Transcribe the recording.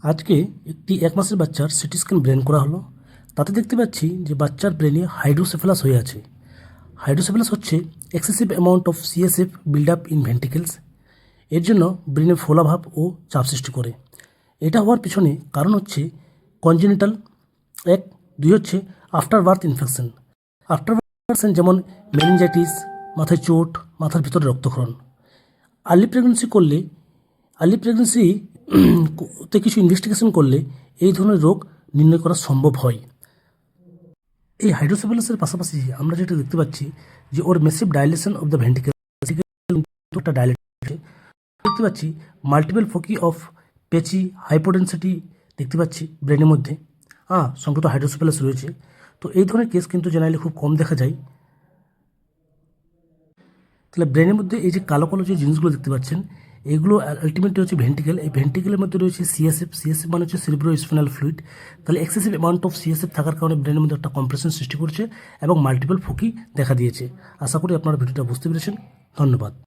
আজকে একটি 1 মাসের বাচ্চার সিটি স্ক্যান ব্রেন করা হলো। তাতে দেখতে পাচ্ছি যে বাচ্চার ব্রেনে হাইড্রোসেফালাস হয়ে আছে। হাইড্রোসেফালাস হচ্ছে excessive amount of CSF build up in ventricles. এর জন্য ব্রেনে ফোলাভাব ও চাপ সৃষ্টি করে। এটা হওয়ার পিছনে কারণ হচ্ছে কনজেনিটাল 1, 2 হচ্ছে after birth infection. After birth infection যেমন মেনিনজাইটিস, মাথায় চোট, মাথার ভিতরে রক্তক্ষরণ। আর্লি প্রেগনেন্সিতে কিছু ইনভেস্টিগেশন করলে এই ধরনের রোগ নির্ণয় করা সম্ভব হয়। এই হাইড্রোসেফালাসের পাশাপাশি আমরা যেটা দেখতে পাচ্ছি যে ওর massive dilation of the ventricle একটা ডাইলেট দেখতে পাচ্ছি। মাল্টিপল ফোকি অফ পেচি হাইপোডেন্সিটি দেখতে পাচ্ছি ব্রেনের মধ্যে। সংক্রান্ত হাইড্রোসেফালাস রয়েছে। তো এই ধরনের কেস কিন্তু জেনারেলি খুব কম দেখা যায়। তাহলে ব্রেনের মধ্যে এই যে কালো কালো যে জিনিসগুলো দেখতে পাচ্ছেন, এগুলো আলটিমেটলি হচ্ছে ভেন্ট্রিকেল। এই ভেন্ট্রিকেলের মধ্যে রয়েছে সিএসএফ মানে হচ্ছে সেরিব্রোস্পাইনাল ফ্লুইড। তাহলে এক্সেসিভ অ্যামাউন্ট অফ সিএসএফ থাকার কারণে ব্রেনের মধ্যে একটা কম্প্রেশন সৃষ্টি করছে এবং মাল্টিপল ফোকি দেখা দিয়েছে। আশা করি আপনারা ভিডিওটা বুঝতে পেরেছেন। ধন্যবাদ।